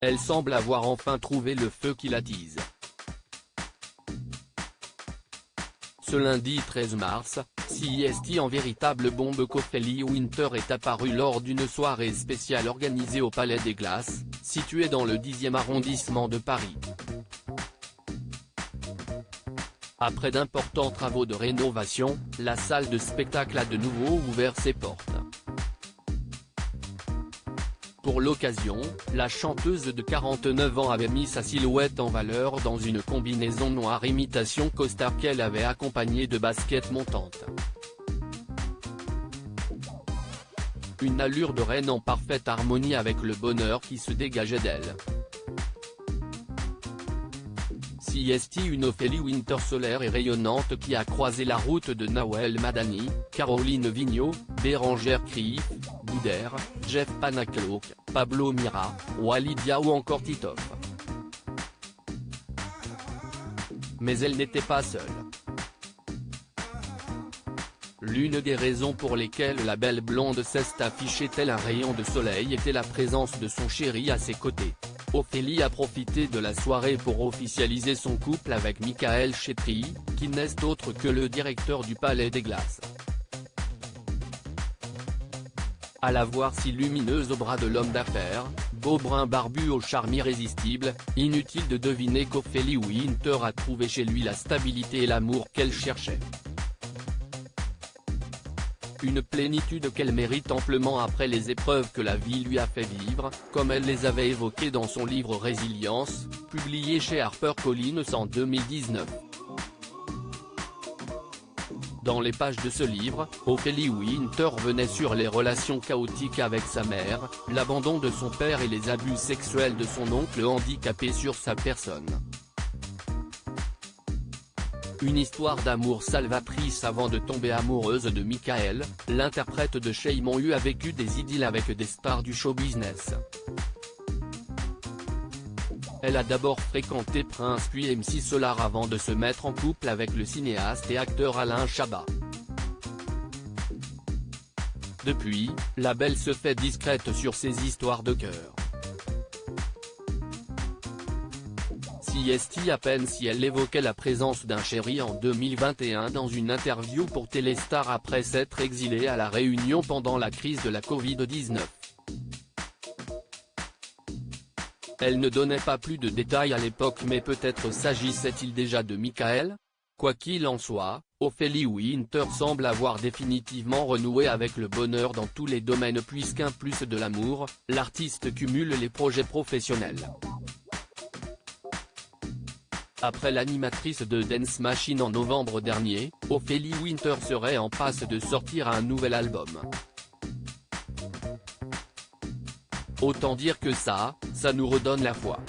Elle semble avoir enfin trouvé le feu qui l'attise. Ce lundi 13 mars, CIST en véritable bombe qu'Ophélie Winter est apparue lors d'une soirée spéciale organisée au Palais des Glaces, situé dans le 10e arrondissement de Paris. Après d'importants travaux de rénovation, la salle de spectacle a de nouveau ouvert ses portes. Pour l'occasion, la chanteuse de 49 ans avait mis sa silhouette en valeur dans une combinaison noire imitation costard qu'elle avait accompagnée de baskets montantes. Une allure de reine en parfaite harmonie avec le bonheur qui se dégageait d'elle. CIST, une Ophélie Winter solaire et rayonnante qui a croisé la route de Nawel Madani, Caroline Vigneault, Bérangère Krief, Boudère, Jeff Panacloak, Pablo Mira, Walidia ou encore Titoff. Mais elle n'était pas seule. L'une des raisons pour lesquelles la belle blonde s'est affichée tel un rayon de soleil était la présence de son chéri à ses côtés. Ophélie a profité de la soirée pour officialiser son couple avec Michael Chetry, qui n'est autre que le directeur du Palais des Glaces. À la voir si lumineuse au bras de l'homme d'affaires, beau brun barbu au charme irrésistible, inutile de deviner qu'Ophélie Winter a trouvé chez lui la stabilité et l'amour qu'elle cherchait. Une plénitude qu'elle mérite amplement après les épreuves que la vie lui a fait vivre, comme elle les avait évoquées dans son livre Résilience, publié chez HarperCollins en 2019. Dans les pages de ce livre, Ophélie Winter revenait sur les relations chaotiques avec sa mère, l'abandon de son père et les abus sexuels de son oncle handicapé sur sa personne. Une histoire d'amour salvatrice avant de tomber amoureuse de Michael, l'interprète de Chez Mon a vécu des idylles avec des stars du show business. Elle a d'abord fréquenté Prince puis MC Solar avant de se mettre en couple avec le cinéaste et acteur Alain Chabat. Depuis, la belle se fait discrète sur ses histoires de cœur. CIST à peine si elle évoquait la présence d'un chéri en 2021 dans une interview pour Téléstar après s'être exilée à La Réunion pendant la crise de la Covid-19. Elle ne donnait pas plus de détails à l'époque, mais peut-être s'agissait-il déjà de Michael ? Quoi qu'il en soit, Ophélie Winter semble avoir définitivement renoué avec le bonheur dans tous les domaines puisqu'en plus de l'amour, l'artiste cumule les projets professionnels. Après l'animatrice de Dance Machine en novembre dernier, Ophélie Winter serait en passe de sortir un nouvel album. Autant dire que ça nous redonne la foi.